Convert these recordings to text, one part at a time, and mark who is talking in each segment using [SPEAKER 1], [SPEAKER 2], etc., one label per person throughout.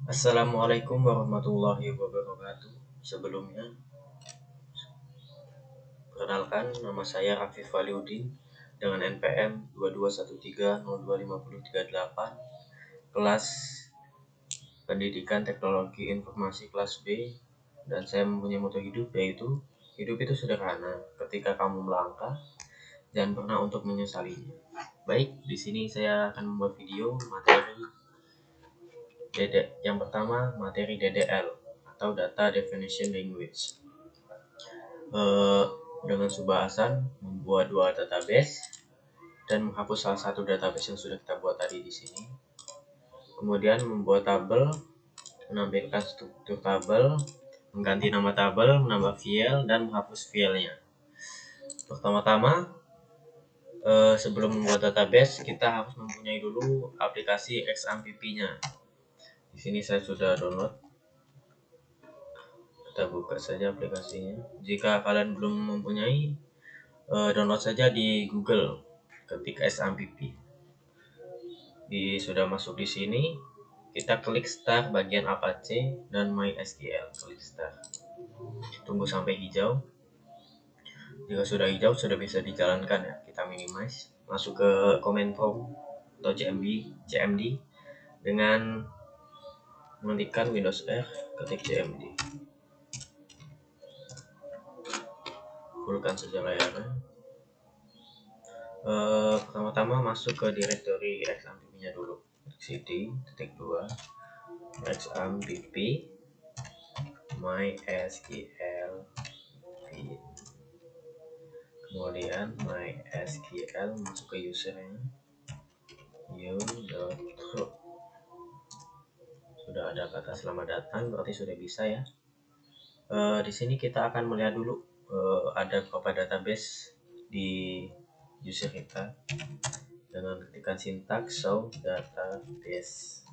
[SPEAKER 1] Assalamualaikum warahmatullahi wabarakatuh. Sebelumnya, perkenalkan nama saya Rafif Waliudin dengan NPM 2213025038, kelas Pendidikan Teknologi Informasi kelas B, dan saya mempunyai moto hidup yaitu hidup itu sederhana. Ketika kamu melangkah, jangan pernah untuk menyesalinya. Baik, di sini saya akan membuat video materi yang pertama, materi DDL atau Data Definition Language. Dengan subbahasan membuat dua database dan menghapus salah satu database yang sudah kita buat tadi di sini. Kemudian membuat tabel, menampilkan struktur tabel, mengganti nama tabel, menambah file, dan menghapus filenya. Pertama-tama, sebelum membuat database, kita harus mempunyai dulu aplikasi XAMPP-nya. Di sini saya sudah download. Kita buka saja aplikasinya. Jika kalian belum mempunyai, download saja di Google, ketik XAMPP. Sudah masuk di sini, kita klik start bagian Apache dan MySQL. Klik start. Tunggu sampai hijau. Jika sudah hijau, sudah bisa dijalankan ya. Kita minimize, masuk ke command prompt atau CMD dengan mengetikkan Windows R, ketik CMD. Fullkan saja layarnya. Pertama-tama masuk ke directory XAMPP-nya dulu. cd -2 XAMPP MySQL feed. Kemudian MySQL masuk ke usernya you.root. Sudah ada kata selamat datang, berarti sudah bisa ya. Di sini kita akan melihat dulu ada beberapa database di user kita dengan ketikan sintaks show database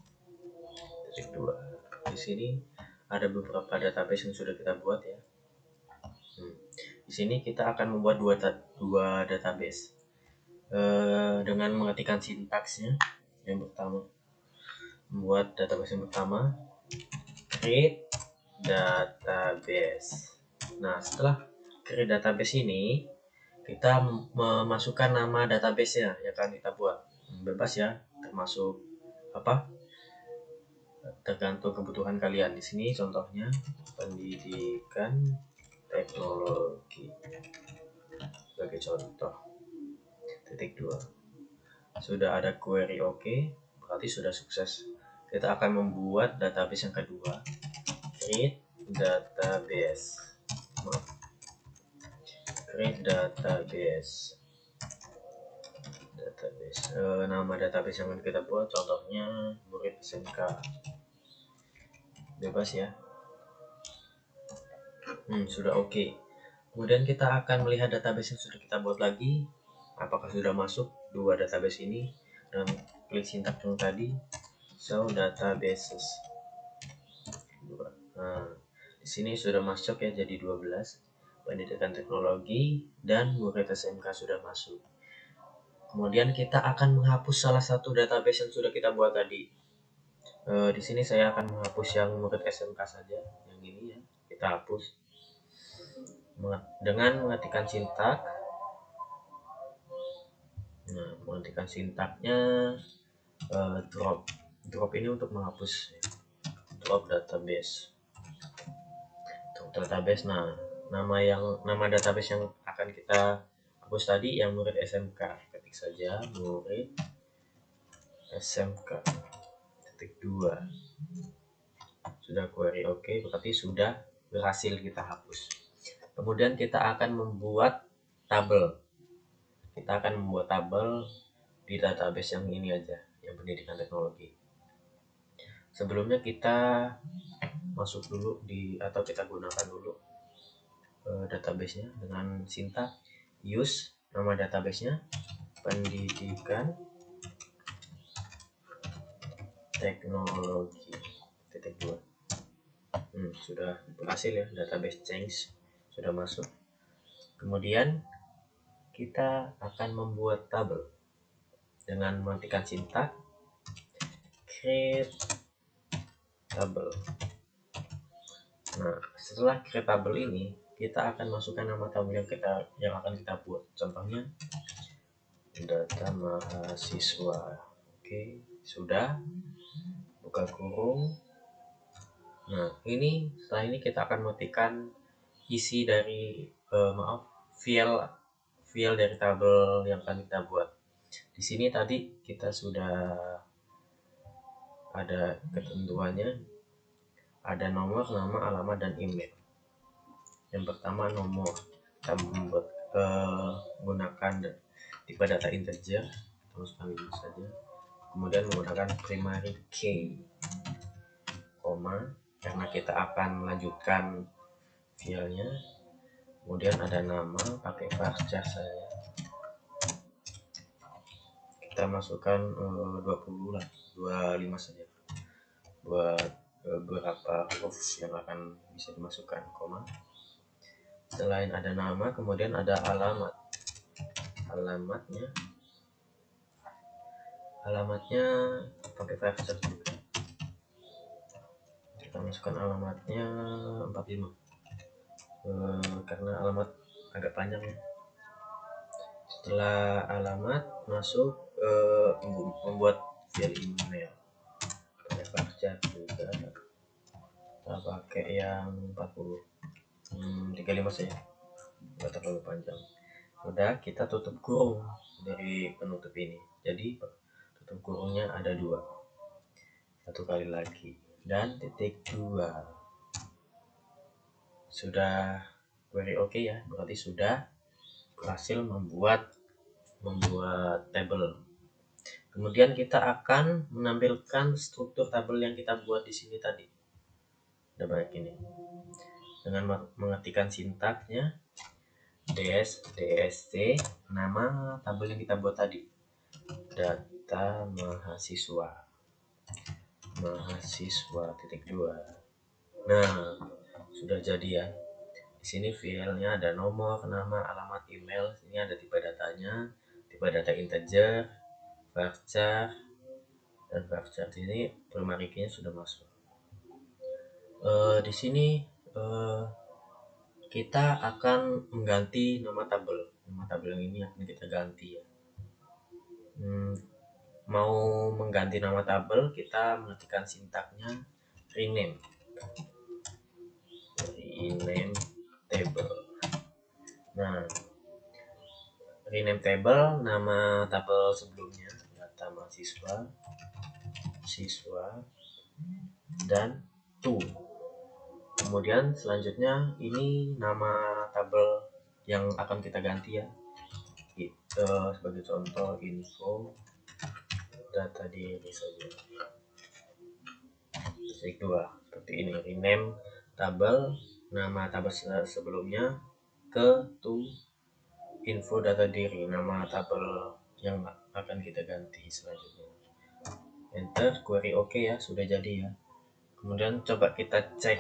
[SPEAKER 1] -2. Di sini ada beberapa database yang sudah kita buat ya. Di sini kita akan membuat dua database dengan mengetikkan sintaksnya. Yang pertama, membuat database yang pertama, create database. Nah, setelah create database ini, kita memasukkan nama database-nya yang akan kita buat. Bebas ya, termasuk apa? Tergantung kebutuhan kalian. Di sini contohnya pendidikan teknologi sebagai contoh. -2. Sudah ada query oke, berarti sudah sukses. Kita akan membuat database yang kedua, create database. Nama database yang akan kita buat contohnya murid SMK. Bebas ya. Sudah oke. Kemudian kita akan melihat database yang sudah kita buat lagi, apakah sudah masuk dua database ini, dan klik sintaks yang tadi, show databases. Nah, di sini sudah masuk ya, jadi 12. Pendidikan teknologi dan murid SMK sudah masuk. Kemudian kita akan menghapus salah satu database yang sudah kita buat tadi. Di sini saya akan menghapus yang murid SMK saja, yang ini ya, kita hapus dengan mengetikkan sintak. Nah, mengetikkan sintaknya drop ini untuk menghapus ya. Drop database. Nah, nama database yang akan kita hapus tadi yang murid SMK. Ketik saja murid SMK -2. Sudah query oke, berarti sudah berhasil kita hapus. Kemudian kita akan membuat tabel. Kita akan membuat tabel di database yang ini aja, yang pendidikan teknologi. Sebelumnya kita masuk dulu atau kita gunakan dulu database-nya dengan sintaks use nama database-nya pendidikan teknologi -2. Sudah berhasil ya, database change sudah masuk. Kemudian kita akan membuat tabel dengan mengetikkan sintak create tabel. Nah, setelah create tabel ini, kita akan masukkan nama tabel yang akan kita buat. Contohnya data mahasiswa. Oke, sudah. Buka kurung. Nah, ini setelah ini kita akan mengetikkan isi dari file dari tabel yang akan kita buat. Di sini tadi kita sudah ada ketentuannya, ada nomor, nama, alamat, dan email. Yang pertama nomor, kita menggunakan tipe data integer, terus kali ini saja. Kemudian menggunakan primary key, koma, karena kita akan melanjutkan filenya. Kemudian ada nama, pakai varchar saya. Kita masukkan 20 lah, 25 saja. Buat beberapa huruf yang akan bisa dimasukkan, koma. Selain ada nama, kemudian ada alamat. Alamatnya pakai varchar juga. Kita masukkan alamatnya 45. Karena alamat agak panjang ya. Setelah alamat masuk membuat file email, pakai varchar juga. Kita pakai yang 40, 35 saja, nggak terlalu panjang. Udah, kita tutup kurung dari penutup ini. Jadi tutup kurungnya ada 2, satu kali lagi, dan titik 2. Sudah very oke ya, berarti sudah berhasil membuat tabel. Kemudian kita akan menampilkan struktur tabel yang kita buat di sini tadi. Udah baik ini. Dengan mengetikkan sintaksnya dsc, nama tabel yang kita buat tadi. Data mahasiswa titik 2. Nah, sudah jadi ya. Di sini filenya ada nomor, nama, alamat, email. Ini ada tipe datanya, tipe data integer, varchar, dan varchar. Ini primary key-nya sudah masuk. Di sini kita akan mengganti nama tabel. Nama tabel yang ini akan kita ganti ya. Mau mengganti nama tabel, kita mengetikkan sintaknya rename table. Nah, rename table, nama tabel sebelumnya data mahasiswa, dan to. Kemudian selanjutnya ini nama tabel yang akan kita ganti ya. Sebagai contoh info data diri saja. Titik 2 seperti ini, rename tabel, nama tabel sebelumnya ke to info data diri, nama tabel yang akan kita ganti selanjutnya. Enter, query oke ya, sudah jadi ya. Kemudian coba kita cek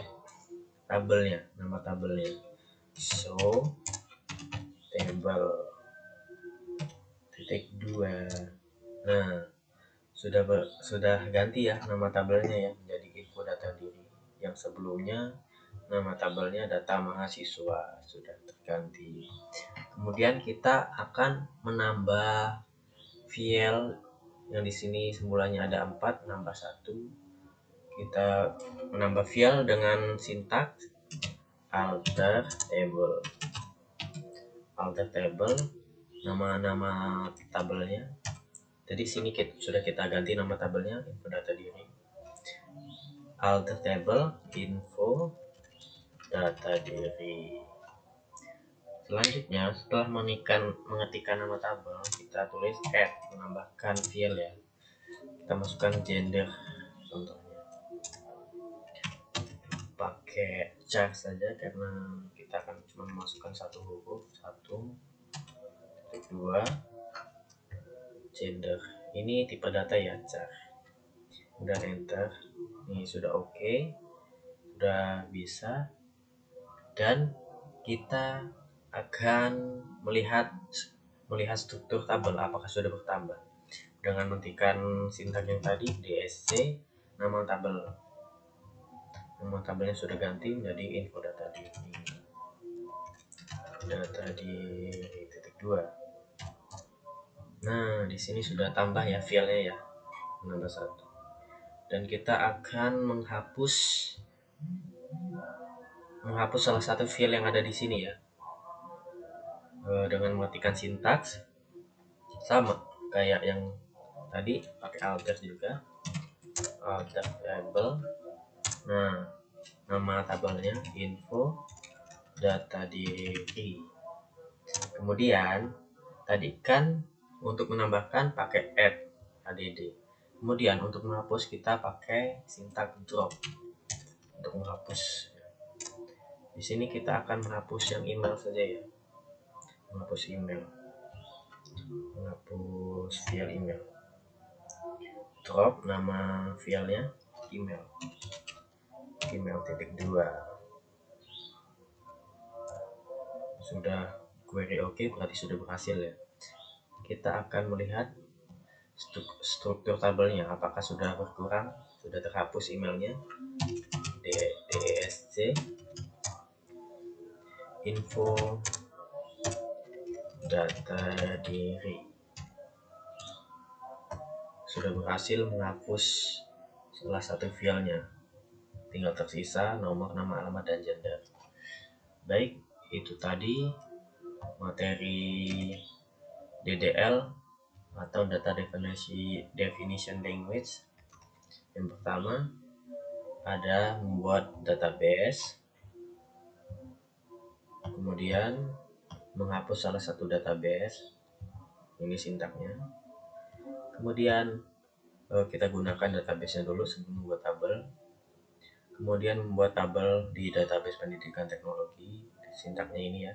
[SPEAKER 1] tabelnya, nama tabelnya, show table titik 2. Nah, sudah ganti ya nama tabelnya ya, menjadi info data diri. Yang sebelumnya nama tabelnya data mahasiswa, sudah terganti. Kemudian kita akan menambah file yang di sini semulanya ada 4, nambah 1. Kita menambah file dengan sintaks alter table, nama tabelnya. Jadi sini sudah kita ganti nama tabelnya, info data diri, alter table, info data diri. Selanjutnya, setelah mengetikkan nama tabel, kita tulis add, menambahkan file ya. Kita masukkan gender, contohnya pakai char saja karena kita akan cuma memasukkan satu huruf, 1, 2, gender. Ini tipe data ya, char. Udah enter, ini sudah oke, sudah bisa, dan kita akan melihat struktur tabel apakah sudah bertambah dengan mengetikkan sintak yang tadi dsc, nama tabel. Nama tabelnya sudah ganti menjadi info data diri titik 2. Nah, di sini sudah tambah ya filenya ya, menambah 1. Dan kita akan menghapus salah satu file yang ada di sini ya, dengan mematikan sintaks sama kayak yang tadi, pakai alter juga, alter label. Nah, nama tabelnya info data diri. Kemudian tadi kan untuk menambahkan pakai add. Kemudian untuk menghapus kita pakai sintak drop untuk menghapus. Di sini kita akan menghapus yang email saja ya, menghapus file email. Drop nama filenya email titik 2. Sudah query oke, berarti sudah berhasil ya. Kita akan melihat struktur tabelnya apakah sudah berkurang, sudah terhapus emailnya. DESC info data diri sudah berhasil menghapus salah satu filenya, tinggal tersisa nomor, nama, alamat, dan gender. Baik, itu tadi materi DDL atau Data Definition Language. Yang pertama ada membuat database, kemudian menghapus salah satu database, ini sintaknya. Kemudian kita gunakan database-nya dulu sebelum membuat tabel. Kemudian membuat tabel di database pendidikan teknologi, sintaknya ini ya.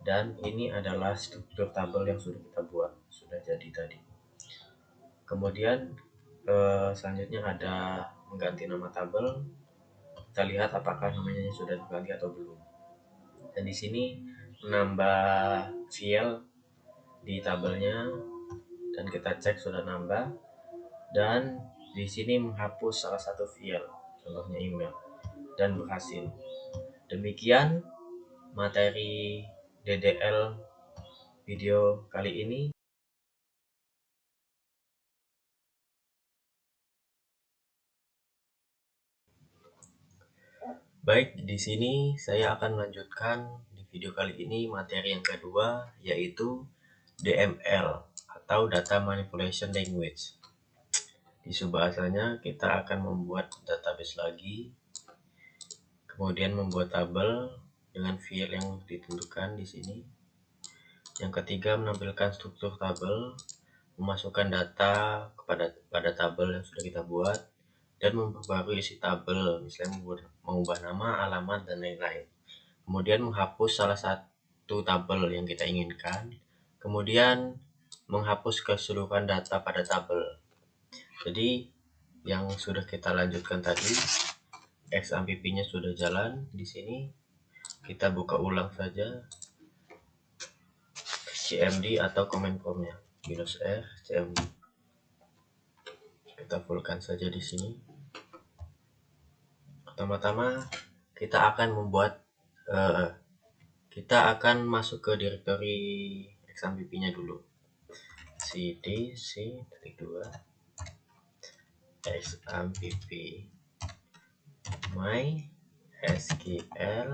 [SPEAKER 1] Dan ini adalah struktur tabel yang sudah kita buat, sudah jadi tadi. Kemudian selanjutnya ada mengganti nama tabel. Kita lihat apakah namanya sudah diganti atau belum. Dan di sini menambah file di tabelnya, dan kita cek sudah nambah. Dan di sini menghapus salah satu file, contohnya email, dan berhasil. Demikian materi DDL video kali ini. Baik, di sini saya akan melanjutkan di video kali ini materi yang kedua, yaitu DML atau Data Manipulation Language. Di subbahasanya kita akan membuat database lagi, kemudian membuat tabel dengan file yang ditentukan di sini. Yang ketiga, menampilkan struktur tabel, memasukkan data pada tabel yang sudah kita buat, dan memperbarui isi tabel, misalnya mengubah nama, alamat, dan lain-lain. Kemudian menghapus salah satu tabel yang kita inginkan, kemudian menghapus keseluruhan data pada tabel. Jadi yang sudah kita lanjutkan tadi, XAMPP-nya sudah jalan. Di sini kita buka ulang saja CMD atau command prompt-nya, -R CMD. Kita fullkan saja di sini. Pertama-tama kita akan masuk ke directory XAMPP-nya dulu. cd c.2 XAMPP MySQL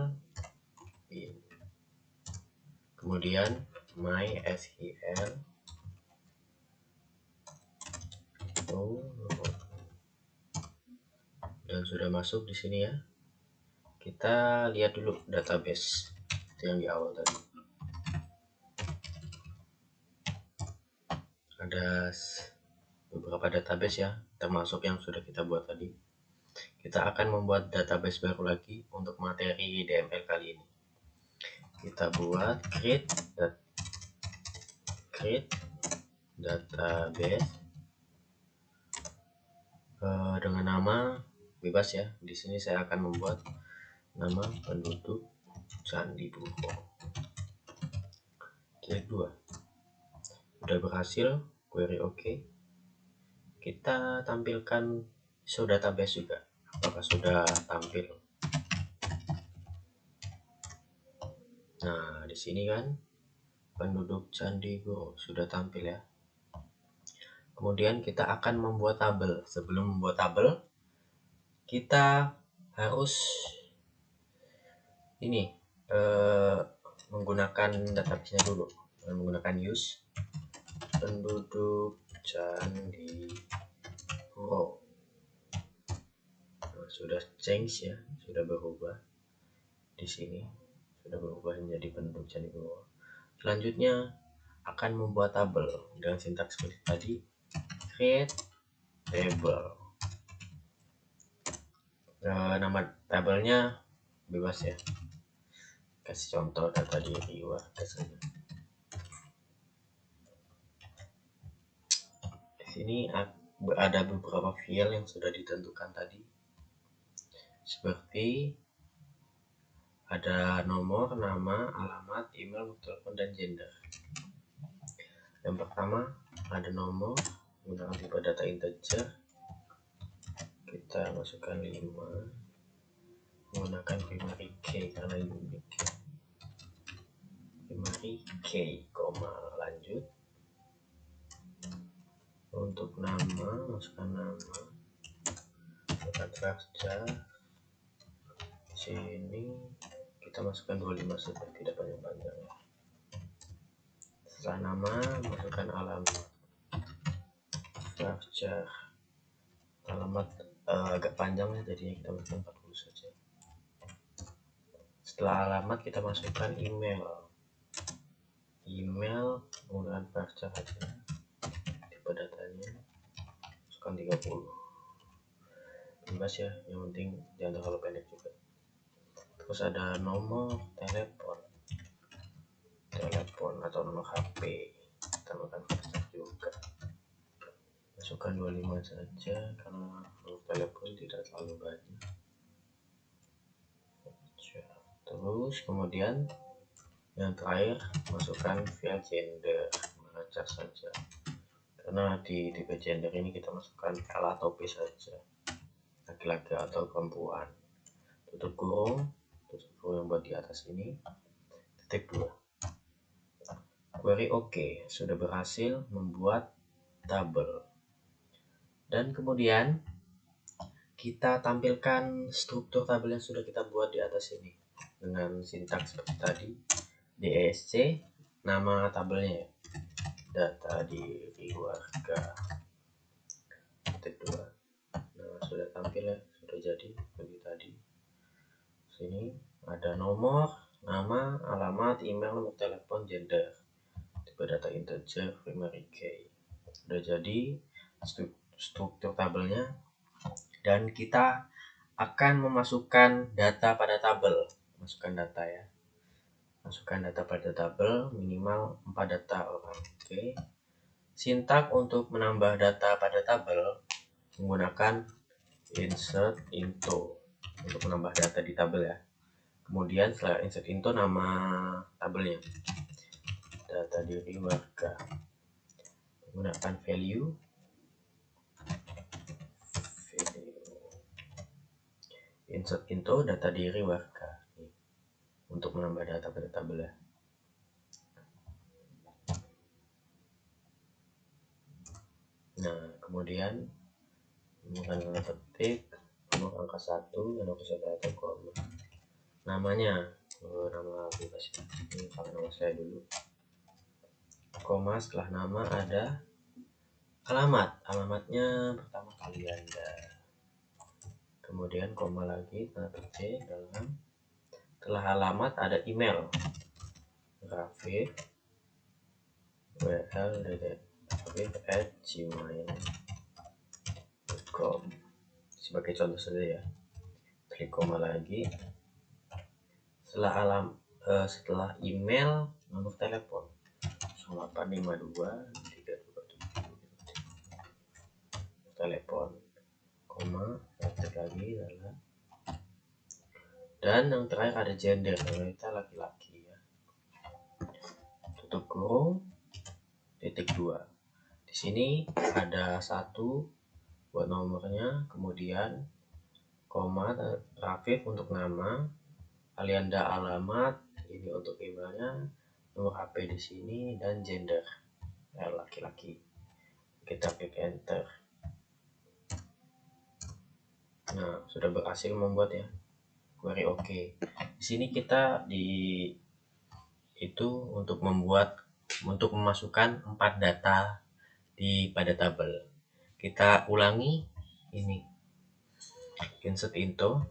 [SPEAKER 1] kemudian MySQL dan sudah masuk di sini ya. Kita lihat dulu database yang di awal tadi. Ada beberapa database ya, termasuk yang sudah kita buat tadi. Kita akan membuat database baru lagi untuk materi DML kali ini. Kita buat create database dengan nama bebas ya. Di sini saya akan membuat nama penduduk Candi Buro. Klik 2. Sudah berhasil, query oke. Kita tampilkan show database juga. apakah sudah tampil. Nah, di sini kan penduduk Candi Borobudur sudah tampil ya. Kemudian kita akan membuat tabel. Sebelum membuat tabel, kita harus ini menggunakan database-nya dulu. Menggunakan use penduduk Candi Borobudur. Nah, sudah change ya, sudah berubah. Di sini sudah berubah menjadi penduduk Candi Borobudur. Selanjutnya akan membuat tabel dengan sintaks seperti tadi, create table. Nama tabelnya bebas ya, kasih contoh data diri warga saja. Di sini ada beberapa field yang sudah ditentukan tadi, seperti ada nomor, nama, alamat, email, telepon, dan gender. Yang pertama ada nomor menggunakan tipe data integer, kita masukkan 5 menggunakan primary key karena unique. Primary key, lanjut. Untuk nama masukkan nama, masukkan structure. Sini kita masukkan 25 saja, tidak panjang-panjang. Setelah nama masukkan alamat, structure, alamat agak panjang ya, jadinya kita masukkan 40 saja. Setelah alamat kita masukkan email menggunakan structure aja, tipe datanya masukkan 30, bebas ya, yang penting jangan terlalu pendek juga. Terus ada nomor telepon atau nomor HP, kita tambahkan juga, masukkan 25 saja karena nomor telepon tidak terlalu banyak. Terus kemudian yang terakhir masukkan field gender, mengacak saja karena di tipe gender ini kita masukkan L atau P saja, laki-laki atau perempuan. Tutup kurung yang buat di atas ini, titik 2. Query OK, sudah berhasil membuat tabel. Dan kemudian kita tampilkan struktur tabel yang sudah kita buat di atas ini dengan sintaks seperti tadi, DSC, nama tabelnya ya, data diri warga, titik 2. Nah, sudah tampil ya, sudah jadi seperti tadi. Sini ada nomor, nama, alamat, email, nomor telepon, gender, tipe data integer, primary key. Sudah jadi struktur tabelnya, dan kita akan memasukkan data pada tabel. Masukkan data ya, masukkan data pada tabel minimal 4 data orang. Oke. Sintak untuk menambah data pada tabel menggunakan insert into untuk menambah data di tabel ya. Kemudian setelah insert into, nama tabelnya data diri warga, menggunakan value insert into data diri warga untuk menambah data pada tabel ya. Nah, kemudian menggunakan kata ketik nomor angka 1 dan angka 1 koma. Namanya nama bebas ya. Ini pakai nama saya dulu. Koma, setelah nama ada alamat. Alamatnya pertama kali Anda. Kemudian koma lagi, tanda petik dalam. Setelah alamat ada email. Grafik wl@gmail.com sebagai contoh saja ya. Klik koma lagi. Setelah email, nomor telepon 0852 327 telepon, koma, klik lagi dalam. Dan yang terakhir ada gender, wanita laki-laki ya. Tutup kurung, titik 2. Di sini ada 1 buat nomornya, kemudian koma, Rafif untuk nama, Alianda alamat, ini untuk emailnya, nomor HP di sini, dan gender laki-laki. Kita klik enter. Nah, sudah berhasil membuat ya query OK. Di sini kita itu untuk memasukkan 4 data pada tabel. Kita ulangi ini insert into,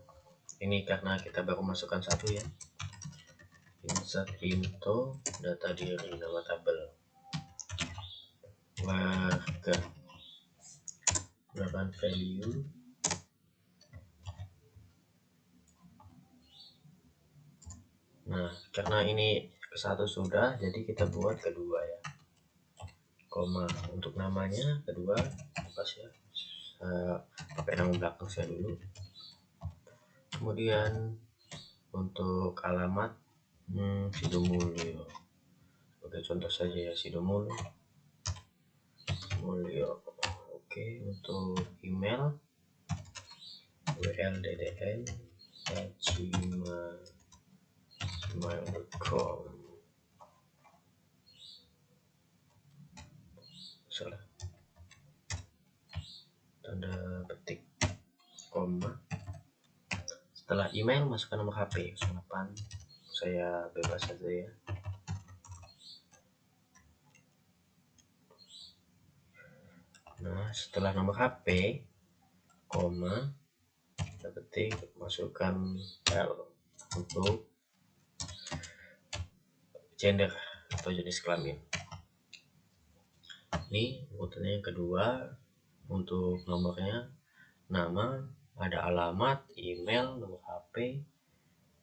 [SPEAKER 1] ini karena kita baru masukkan satu ya. Insert into data diri, nama tabel warga, gunakan value, nah karena ini ke satu sudah, jadi kita buat kedua ya, koma untuk namanya kedua pas ya, pakai nama belakang saya dulu. Kemudian untuk alamat Sidomulyo, oke contoh saja ya, Sidomulyo. Oke, untuk email wlddn@gmail.com. salah, tanda petik koma. Setelah email masukkan nomor HP 08, saya bebas saja ya. Nah setelah nomor HP koma, kita ketik masukkan L untuk gender atau jenis kelamin. Ini urutannya yang kedua. Untuk nomornya, nama, ada alamat, email, nomor HP,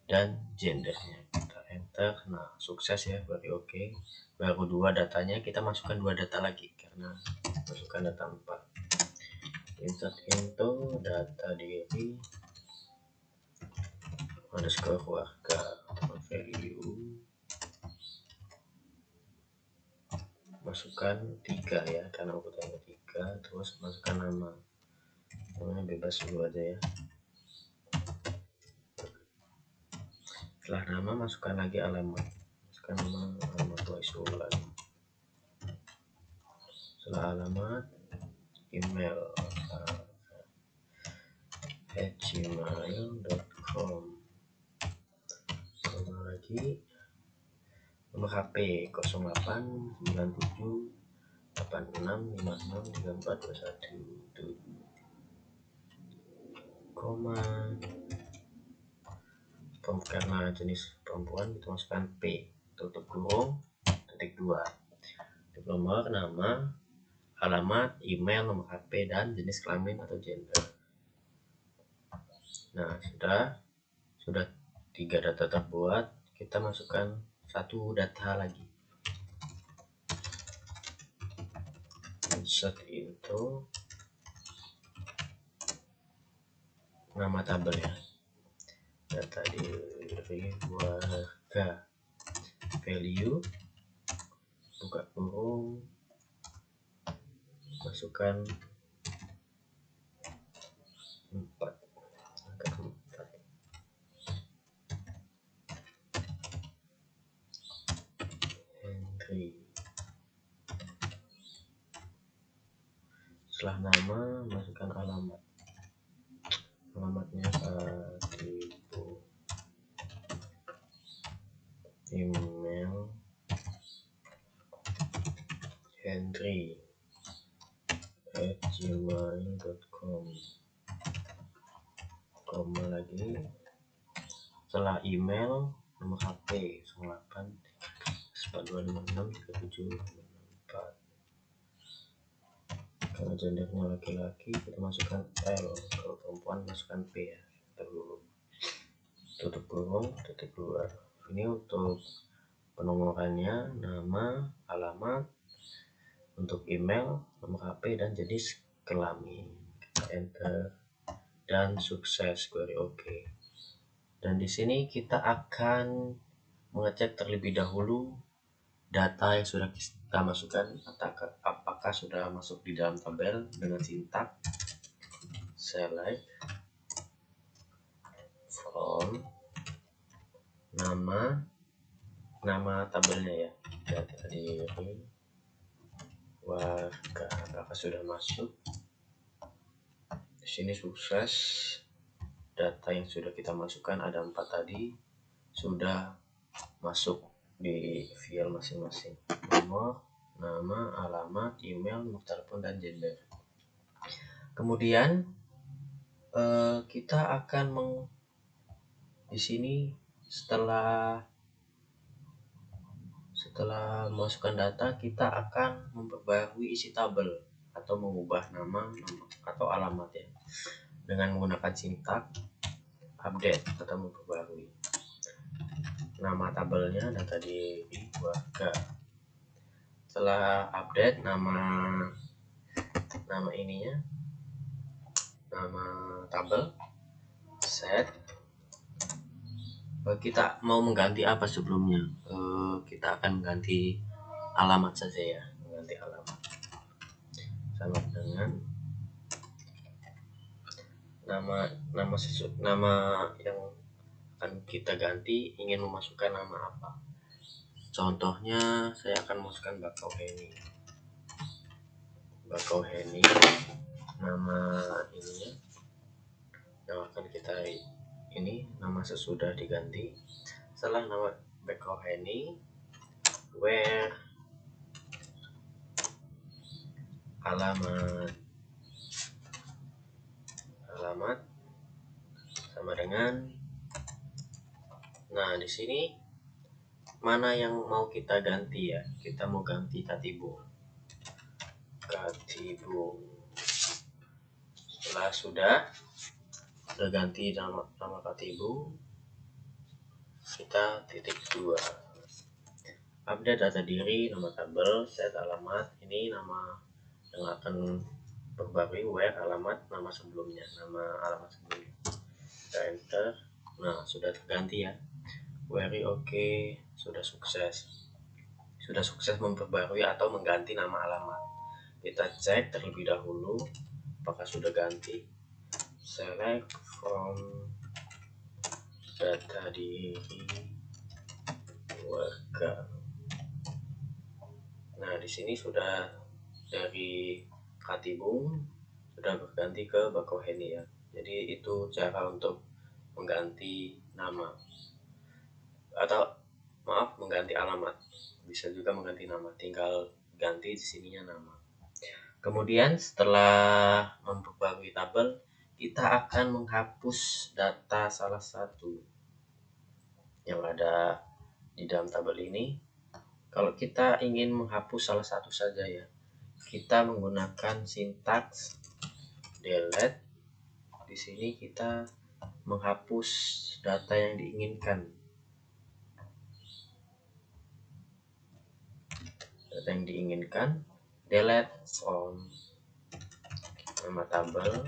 [SPEAKER 1] dan gendernya. Kita enter. Nah sukses ya, berarti oke. Baru 2 datanya, kita masukkan 2 data lagi karena masukkan data 4. Insert into data diri underscore warga, value, masukkan 3 ya karena urutannya 3. Terus masukkan namanya bebas dulu aja ya. Setelah nama masukkan lagi alamat, masukkan alamat Waisul lagi. Setelah alamat email @gmail.com, lagi nomor HP 088786563421, koma, karena jenis perempuan kita masukkan P, tutup kurung, titik 2, nomor, nama, alamat, email, nomor HP, dan jenis kelamin atau gender. Nah sudah 3 data terbuat. Kita masukkan 1 data lagi, insert into nama tabel ya, data diri warga, value, buka kurung, masukkan 4, angka 4, entry. Setelah nama masukkan alamatnya Satibu, email hendry@gmail.com, koma lagi. Setelah email nomor HP 08 42563794. Kalau gendernya laki-laki kita masukkan L, kalau perempuan masukkan P ya. Dulu tutup kurung, titik 2. Ini untuk penomorannya, nama, alamat, untuk email, nomor HP, dan jenis kelamin. Kita enter dan sukses, query OK. Dan di sini kita akan mengecek terlebih dahulu data yang sudah kita masukkan apakah sudah masuk di dalam tabel dengan sintak select from nama tabelnya ya, data diri warga. Apakah sudah masuk? Di sini sukses. Data yang sudah kita masukkan ada 4 tadi sudah masuk di file masing-masing. Nomor, nama, alamat, email, nomor telepon, dan gender. Kemudian kita akan di sini setelah memasukkan data, kita akan memperbarui isi tabel atau mengubah nama atau alamat ya, dengan menggunakan sintak update atau memperbarui. Nama tabelnya data diri warga. Setelah update nama ininya, nama tabel, set. Kita mau mengganti apa sebelumnya? Kita akan mengganti alamat saja ya, mengganti alamat sama dengan nama yang akan kita ganti. Ingin memasukkan nama apa? Contohnya saya akan memasukkan Bakauheni, nama ininya yang akan kita ini nama sesudah diganti. Setelah nama Bakauheni, where alamat sama dengan, nah di sini mana yang mau kita ganti ya, kita mau ganti Katibung. Setelah sudah ganti nama Katibung, kita titik 2 update data diri, nama tabel, set alamat. Ini nama yang akan perbarui, where alamat, nama alamat sebelumnya. Kita enter. Nah sudah terganti ya, very oke. Sudah sukses memperbarui atau mengganti nama alamat. Kita cek terlebih dahulu apakah sudah ganti. Select from data diri warga. Nah di sini sudah dari Katibung sudah berganti ke Bakauheni ya. Jadi itu cara untuk mengganti nama mengganti alamat. Bisa juga mengganti nama, tinggal ganti di sininya nama. Kemudian setelah memperbarui tabel, kita akan menghapus data salah satu yang ada di dalam tabel ini. Kalau kita ingin menghapus salah satu saja ya, kita menggunakan sintaks delete. Di sini kita menghapus data yang diinginkan. Delete from nama tabel,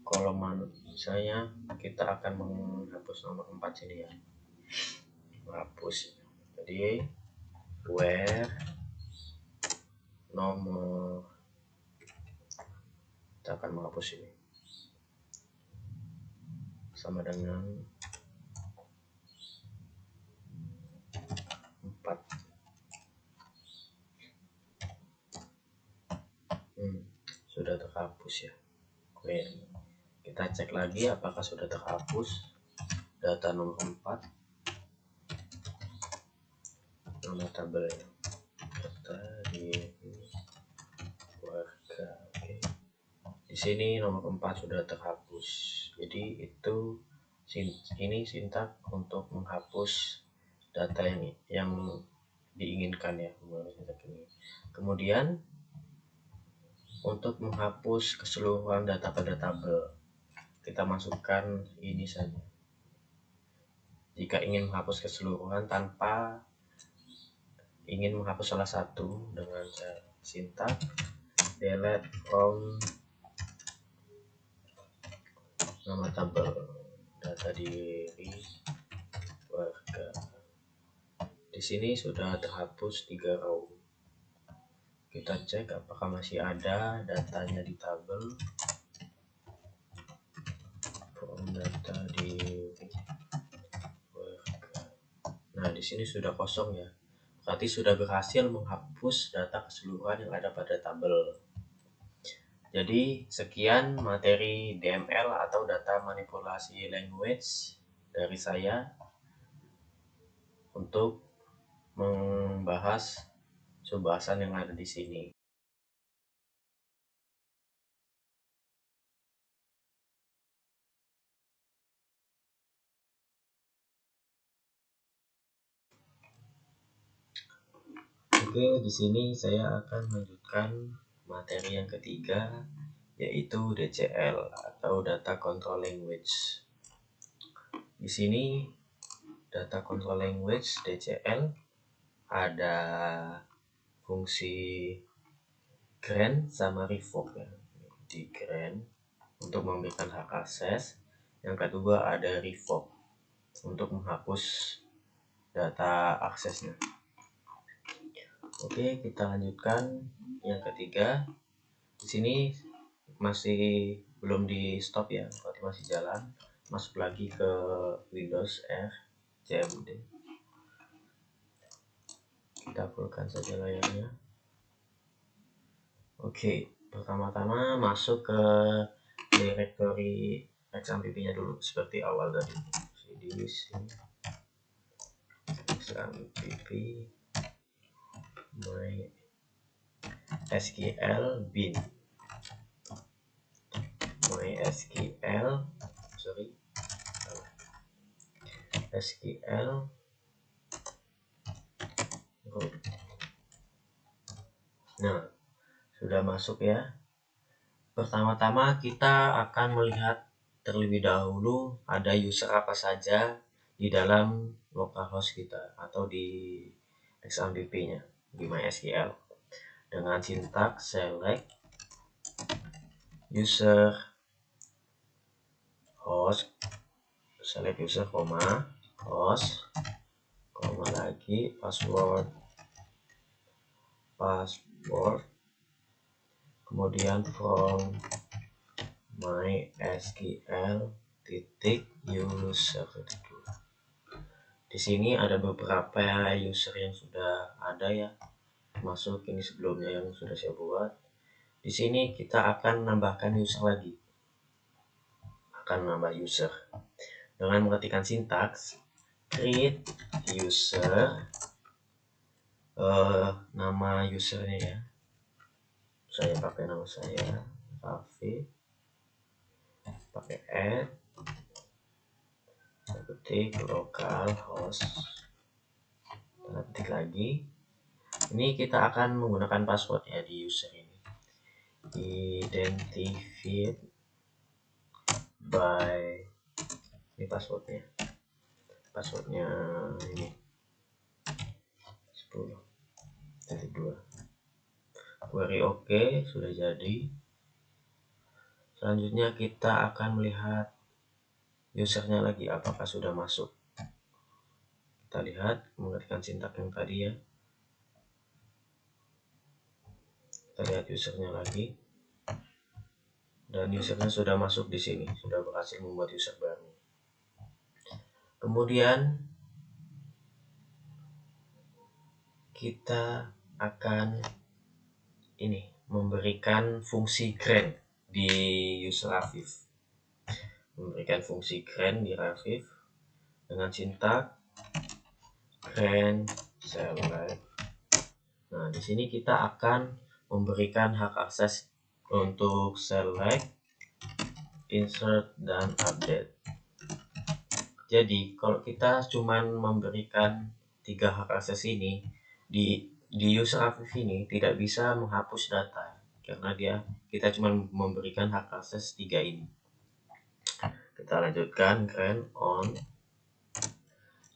[SPEAKER 1] kolom misalnya kita akan menghapus nomor 4 sini ya, menghapus. Jadi where nomor, kita akan menghapus ini sama dengan 4. Sudah terhapus ya. Oke, kita cek lagi apakah sudah terhapus data nomor 4, nama tabelnya, data diri warga. Oke, di sini nomor 4 sudah terhapus. Jadi ini sintak untuk menghapus data yang diinginkan ya. Kemudian untuk menghapus keseluruhan data pada tabel, kita masukkan ini saja. Jika ingin menghapus keseluruhan tanpa ingin menghapus salah satu, dengan sintak delete from nama tabel, data diri warga. Di sini sudah terhapus 3 row. Kita cek apakah masih ada datanya di tabel. data di worker. Nah, di sini sudah kosong ya. Berarti sudah berhasil menghapus data keseluruhan yang ada pada tabel. Jadi, sekian materi DML atau data manipulasi language dari saya untuk membahas subbahasan yang ada di sini. Oke, di sini saya akan melanjutkan materi yang ketiga, yaitu DCL atau Data Control Language. Di sini Data Control Language DCL ada fungsi grant sama revoke ya. Di grant untuk memberikan hak akses, yang kedua ada revoke untuk menghapus data aksesnya. Oke, kita lanjutkan yang ketiga. Di sini masih belum di stop ya, berarti masih jalan. Masuk lagi ke Windows R CMD. Kita fullkan saja layarnya. Oke, pertama-tama masuk ke directory XAMPP-nya dulu seperti awal tadi. Di sini XAMPP MySQL bin MySQL SQL root. Nah, sudah masuk ya. Pertama-tama kita akan melihat terlebih dahulu ada user apa saja di dalam localhost kita atau di XAMPP-nya di MySQL dengan sintaks select user host, select user host, lagi password, kemudian from MySQL user. Di sini ada beberapa user yang sudah ada ya, masuk ini sebelumnya yang sudah saya buat. Di sini kita akan menambahkan user lagi, akan menambah user dengan mengetikkan sintaks create user, nama usernya ya, saya pakai nama saya Raffi, pakai add, ketik localhost, ketik lagi. Ini kita akan menggunakan password ya di user ini, identified by, ini passwordnya ini 10.2. Query oke, sudah jadi. Selanjutnya kita akan melihat usernya lagi apakah sudah masuk. Kita lihat mengetikkan sintaks yang tadi ya. Kita lihat usernya lagi, dan usernya sudah masuk di sini, sudah berhasil membuat user baru. Kemudian kita akan memberikan fungsi grant di user Afif, memberikan fungsi grant di Afif dengan sintaks grant select. Nah, di sini kita akan memberikan hak akses untuk select, insert, dan update. Jadi kalau kita cuma memberikan 3 hak akses ini, di user Afif ini tidak bisa menghapus data karena kita cuma memberikan hak akses 3 ini. Kita lanjutkan grant on.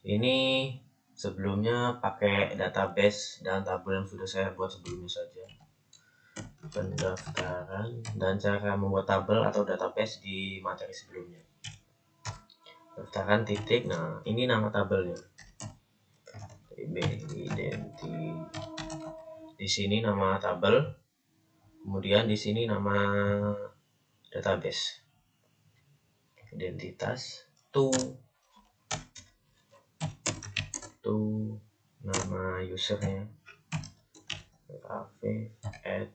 [SPEAKER 1] Ini sebelumnya pakai database dan tabel yang sudah saya buat sebelumnya saja. Pendaftaran dan cara membuat tabel atau database di materi sebelumnya. Pendaftaran titik. Nah, ini nama tabelnya. Di sini nama tabel, kemudian di sini nama database. identitas nama usernya Afif at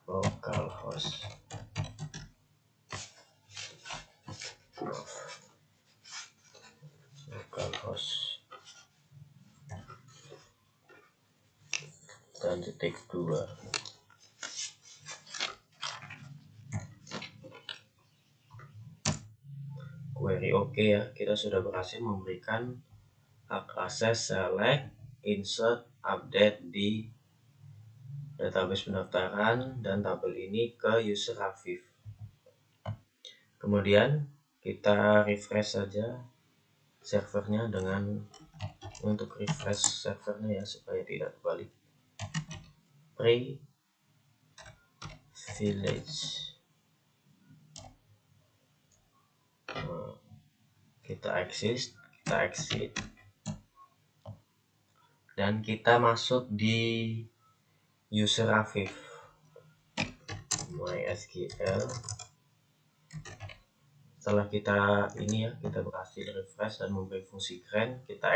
[SPEAKER 1] localhost dan titik 2. Query oke ya, kita sudah berhasil memberikan hak akses, select, insert, update di database pendaftaran dan tabel ini ke user Afif. Kemudian kita refresh saja servernya untuk refresh servernya ya, supaya tidak terbalik. Privilege, kita exit dan kita masuk di user Afif, MySQL. Setelah kita berhasil refresh dan memberi fungsi grant, kita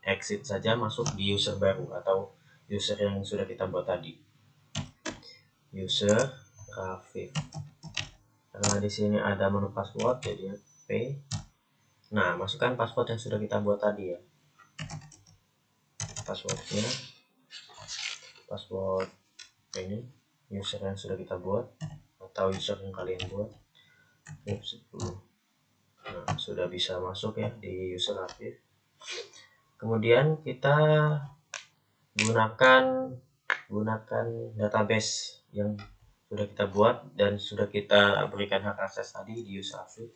[SPEAKER 1] exit saja, masuk di user baru atau user yang sudah kita buat tadi, user Afif. Karena di sini ada menu password, jadi P. Nah, masukkan password yang sudah kita buat tadi ya. Passwordnya, password ini user yang sudah kita buat atau user yang kalian buat. Nah, sudah bisa masuk ya di user Afif. Kemudian kita gunakan database yang sudah kita buat dan sudah kita berikan hak akses tadi di user Afif.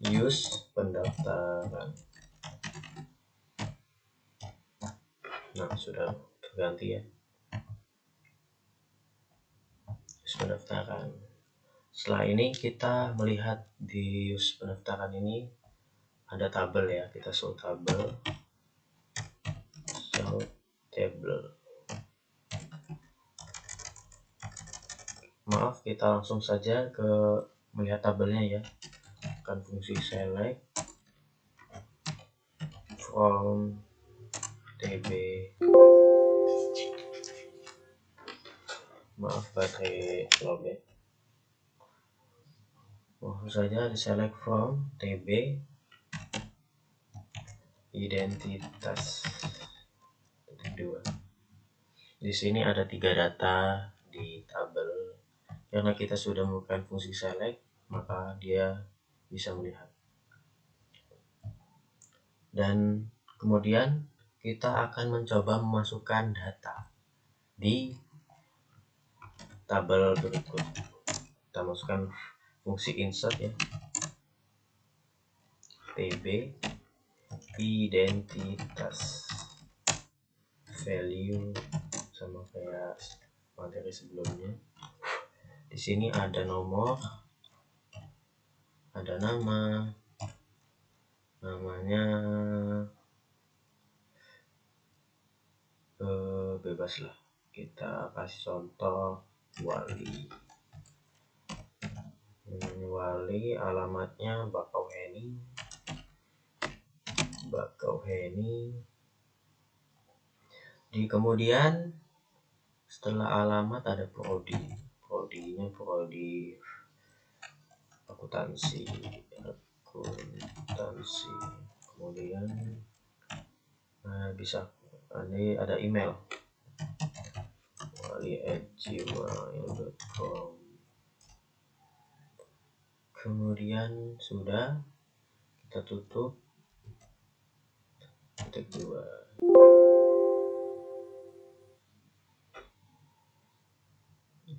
[SPEAKER 1] Use pendaftaran. Nah, sudah terganti ya. Use pendaftaran. Setelah ini kita melihat di use pendaftaran ini ada tabel ya, kita show table. Maaf, kita langsung saja ke melihat tabelnya ya. Akan fungsi select from tb. Maaf, baterai lowbat. Langsung saja di select from tb identitas 2. Di sini ada 3 data di tabel. Karena kita sudah melakukan fungsi select, maka dia bisa melihat. Dan kemudian kita akan mencoba memasukkan data di tabel berikut. Kita masukkan fungsi insert ya, tb identitas value, sama kayak materi sebelumnya. Di sini ada nomor, ada namanya bebas lah, kita kasih contoh Wali. Alamatnya Bakauheni. Di kemudian setelah alamat ada prodinya prodi akuntansi. Kemudian bisa ini ada email wali@gmail.com. Kemudian sudah kita tutup. Titik 2.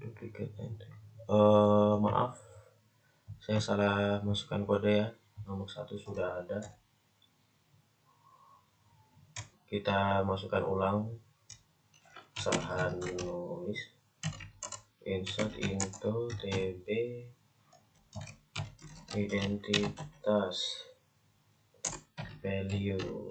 [SPEAKER 1] Duplicate entry. Maaf, saya salah masukkan kode ya. Nomor 1 sudah ada. Kita masukkan ulang kesalahan menulis. Insert into tb identitas value.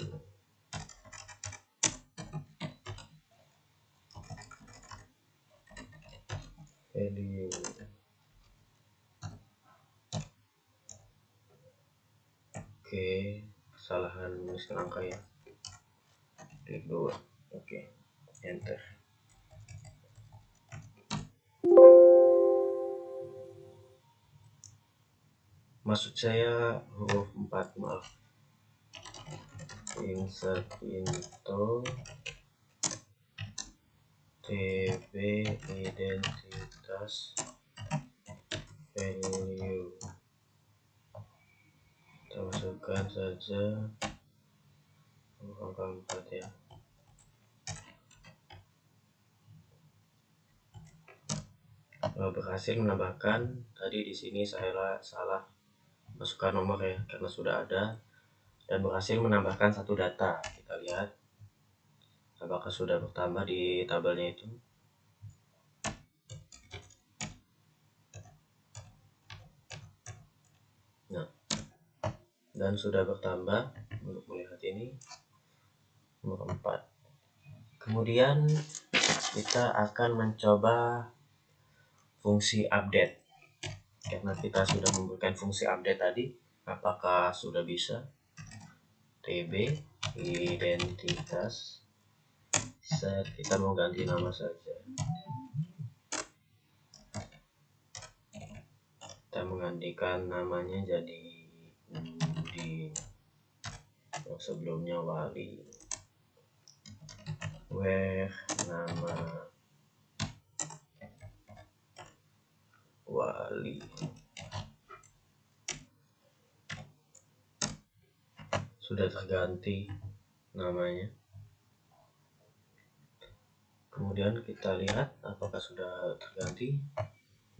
[SPEAKER 1] Oke, kesalahan menulis angka ya. Klik 2. Oke, enter. Maksud saya huruf 4, maaf. Insert into TB identitas value. Kita masukkan saja huruf angka 4 ya. Berhasil menambahkan. Tadi di sini saya salah masukkan nomor ya, karena sudah ada, dan berhasil menambahkan satu data. Kita lihat apakah sudah bertambah di tabelnya itu. Nah, dan sudah bertambah. Untuk melihat ini nomor 4. Kemudian kita akan mencoba fungsi update, karena kita sudah memberikan fungsi update tadi. Apakah sudah bisa? TB identitas set, kita mau ganti nama saja. Kita menggantikan namanya jadi Udin, yang sebelumnya Wali. Where nama Wali. Sudah terganti namanya. Kemudian kita lihat apakah sudah terganti.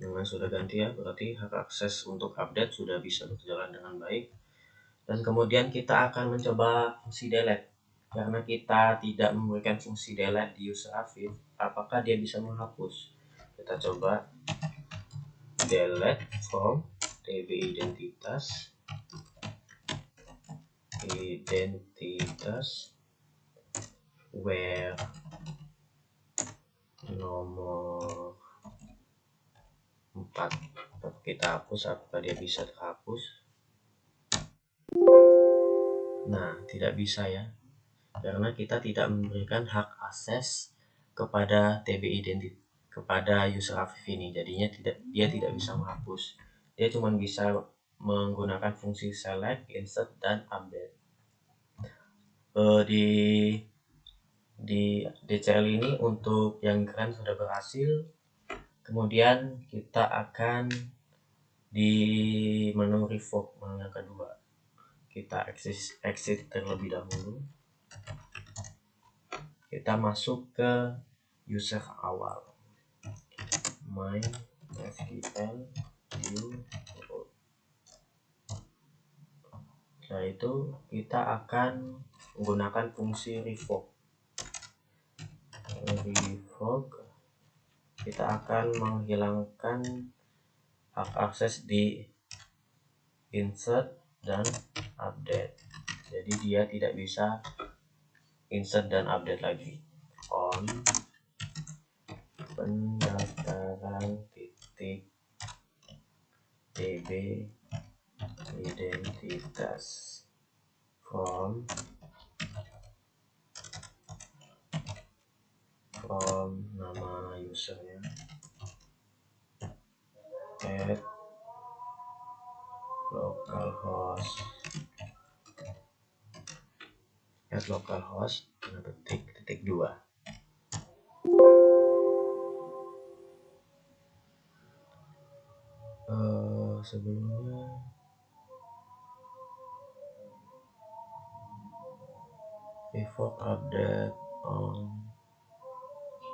[SPEAKER 1] Namanya sudah ganti ya, berarti hak akses untuk update sudah bisa berjalan dengan baik. Dan kemudian kita akan mencoba fungsi delete, karena kita tidak memberikan fungsi delete di user Afif. Apakah dia bisa menghapus? Kita coba delete from tb identitas where nomor 4. Kita hapus, apakah dia bisa terhapus? Nah, tidak bisa ya, karena kita tidak memberikan hak akses kepada TB identitas kepada user Afif ini. Jadinya dia tidak bisa menghapus. Dia cuma bisa menggunakan fungsi select, insert, dan update. Di DCL ini untuk yang keren sudah berhasil. Kemudian kita akan di menu revoke, menu yang kedua. Kita exit terlebih dahulu. Kita masuk ke user awal, my SQL view. Setelah itu kita akan menggunakan fungsi revoke. Kita akan menghilangkan hak akses di insert dan update. Jadi dia tidak bisa insert dan update lagi. On pendaftaran titik tb identitas from nama usernya at localhost titik 2. Sebelumnya revoke update on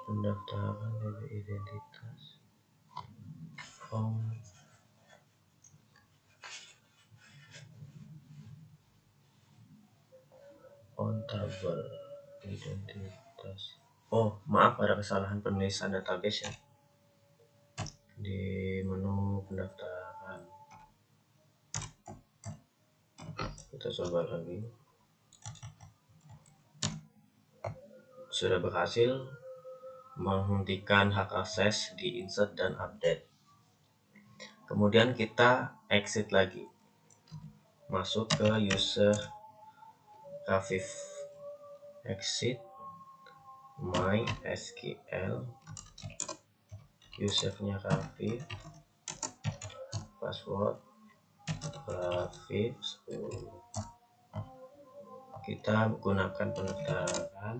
[SPEAKER 1] pendaftaran tb identitas from on table identitas. Oh, maaf, ada kesalahan penulisan database ya di menu pendaftaran. Kita coba lagi. Sudah berhasil menghentikan hak akses di insert dan update. Kemudian kita exit lagi. masuk ke user Rafif, exit MySQL, usernya Rafif, password Rafif 10. Kita gunakan pendaftaran.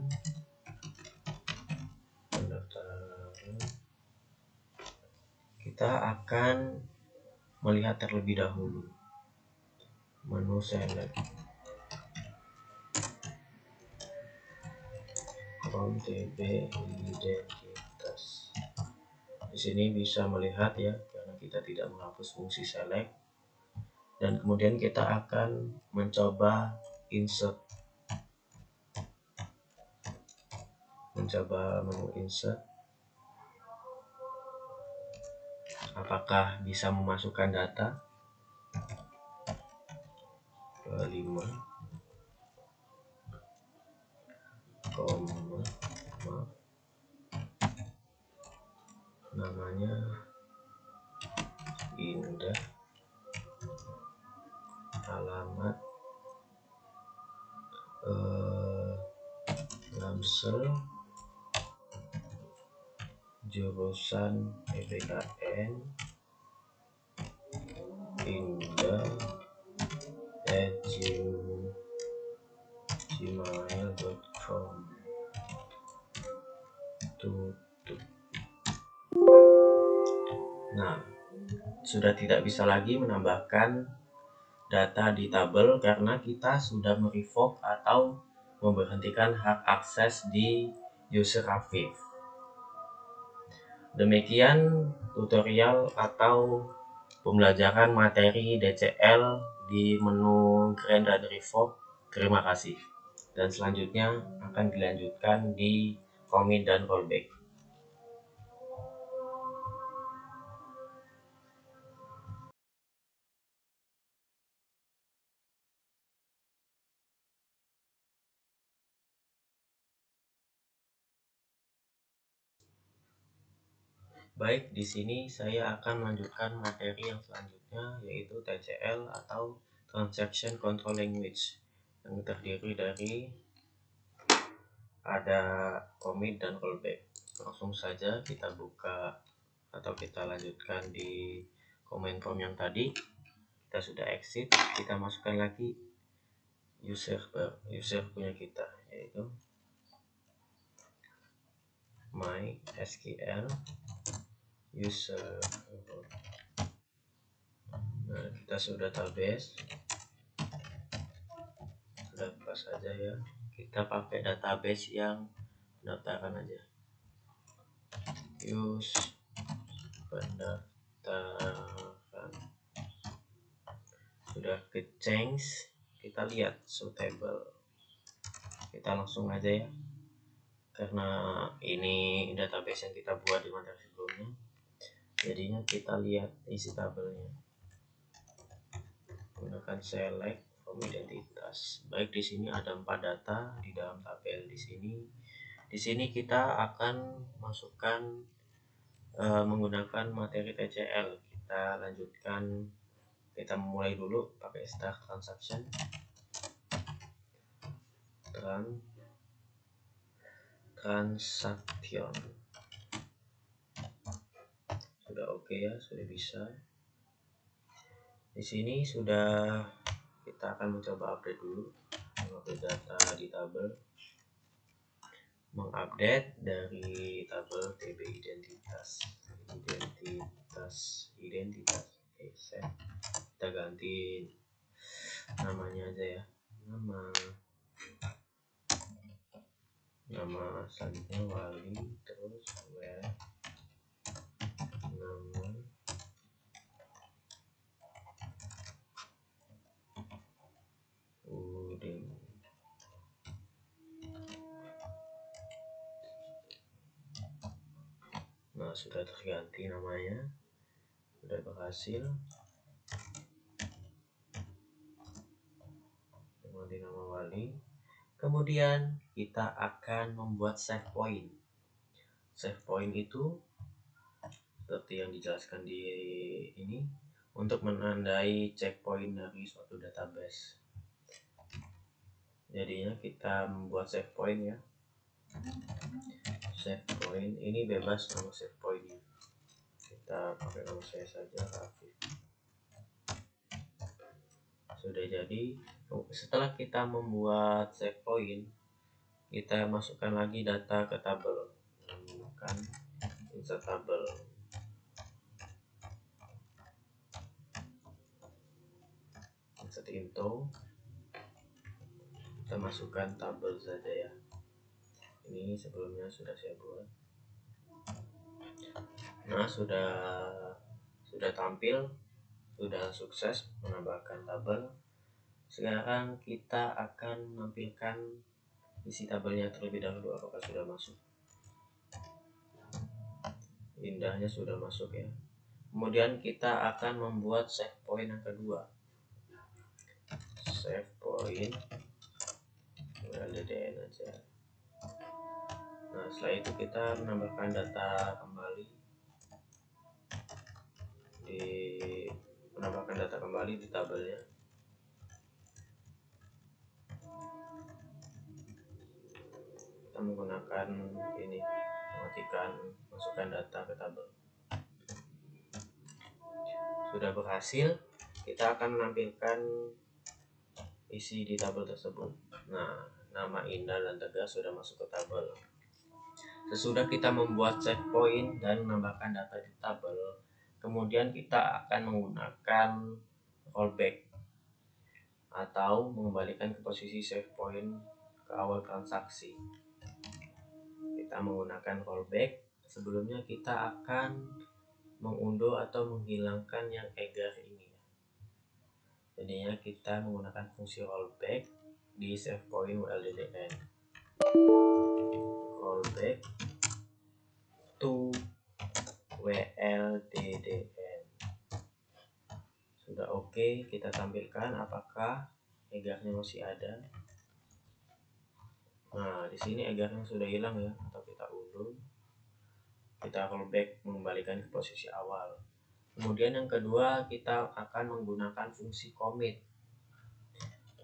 [SPEAKER 1] Kita akan melihat terlebih dahulu menu select from DB identitas. Di sini bisa melihat ya, karena kita tidak menghapus fungsi select. Dan kemudian kita akan mencoba insert, menu insert. Apakah bisa memasukkan data ke 5, namanya Indah, alamat Lamsel, jurusan PPKN, indah@gmail.com. Tutup. Nah, sudah tidak bisa lagi menambahkan data di tabel karena kita sudah merevoke atau memberhentikan hak akses di user Rafif. Demikian tutorial atau pembelajaran materi DCL di menu Grand dan Revoke. Terima kasih. Dan selanjutnya akan dilanjutkan di commit dan rollback. Baik, di sini saya akan melanjutkan materi yang selanjutnya, yaitu TCL atau Transaction Control Language, yang terdiri dari ada commit dan rollback. Langsung saja kita buka atau kita lanjutkan di command form yang tadi. Kita sudah exit, kita masukkan lagi user punya kita, yaitu MySQL user. Nah, kita sudah database, sudah buka saja ya. Kita pakai database yang pendaftaran aja. Use pendaftaran. Sudah ke change, kita lihat suitable. Kita langsung aja ya, karena ini database yang kita buat di materi sebelumnya, jadinya kita lihat isi tabelnya. Gunakan select from identitas. Baik, di sini ada 4 data di dalam tabel di sini. Di sini kita akan masukkan menggunakan materi TCL. Kita lanjutkan, kita mulai dulu pakai start transaction. Transaction. Sudah oke ya, sudah bisa. Di sini sudah, kita akan mencoba update dulu, mengupdate data di tabel, mengupdate dari tabel TB identitas. Kita ganti namanya aja ya, nama selanjutnya Wali, terus web, nama Udin. Nah, sudah terganti namanya, sudah berhasil. Ganti nama Wali. Kemudian kita akan membuat save point. Save point itu seperti yang dijelaskan di ini, untuk menandai checkpoint dari suatu database. Jadinya kita membuat save point ya. Save point ini bebas nama save pointnya. Kita pakai nama saya saja, Rafif. Sudah jadi. Setelah kita membuat save point, kita masukkan lagi data ke tabel menggunakan insert tabel. Insert into, kita masukkan tabel saja ya. Ini sebelumnya sudah saya buat. Nah, sudah tampil, sudah sukses menambahkan tabel. Sekarang kita akan menampilkan isi tabelnya terlebih dahulu, apakah sudah masuk. Indahnya sudah masuk ya. Kemudian kita akan membuat save point yang kedua. Save point LDDN aja. Nah, setelah itu kita menambahkan data kembali di tabelnya. Kita menggunakan ini, matikan masukkan data ke tabel. Sudah berhasil, kita akan menampilkan isi di tabel tersebut. Nah, nama Indah dan Tegar sudah masuk ke tabel. Sesudah kita membuat checkpoint dan menambahkan data di tabel, kemudian kita akan menggunakan rollback atau mengembalikan ke posisi save point ke awal transaksi. Kita menggunakan rollback. Sebelumnya kita akan mengunduh atau menghilangkan yang egar ini. Jadinya kita menggunakan fungsi rollback di save point WLDDN. Rollback to WLDDN. Sudah oke, kita tampilkan apakah egarnya masih ada. Nah, di sini egarnya sudah hilang ya, atau kita unduh. Kita rollback mengembalikan ke posisi awal. Kemudian yang kedua, kita akan menggunakan fungsi commit.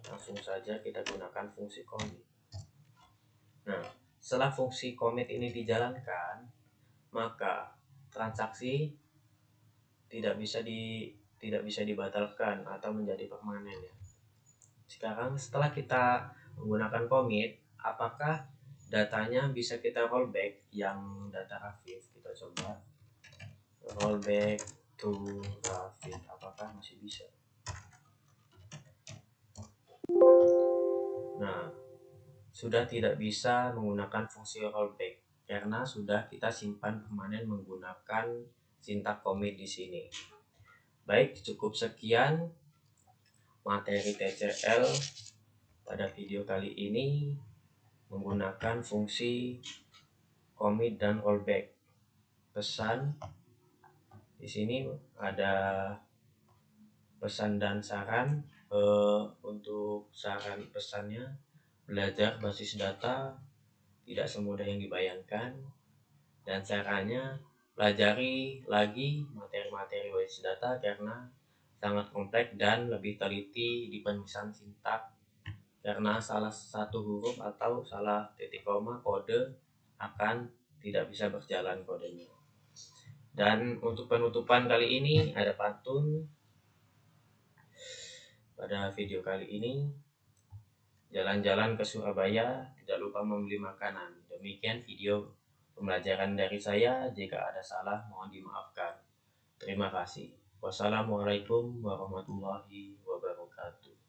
[SPEAKER 1] Langsung saja kita gunakan fungsi commit. Nah, setelah fungsi commit ini dijalankan, maka transaksi tidak bisa dibatalkan atau menjadi permanen ya. Sekarang setelah kita menggunakan commit, apakah datanya bisa kita rollback? Yang data Rafif, kita coba rollback to Rafif, apakah masih bisa? Nah, sudah tidak bisa menggunakan fungsi rollback karena sudah kita simpan permanen menggunakan sintak commit di sini. Baik, cukup sekian materi TCL pada video kali ini menggunakan fungsi commit dan rollback. Pesan di sini ada pesan dan saran. Untuk saran pesannya, belajar basis data tidak semudah yang dibayangkan, dan caranya pelajari lagi materi-materi basis data karena sangat kompleks dan lebih teliti di penulisan sintak karena salah satu huruf atau salah titik koma kode akan tidak bisa berjalan kodenya. Dan untuk penutupan kali ini ada pantun. Pada video kali ini, jalan-jalan ke Surabaya, tidak lupa membeli makanan. Demikian video pembelajaran dari saya. Jika ada salah, mohon dimaafkan. Terima kasih. Wassalamualaikum warahmatullahi wabarakatuh.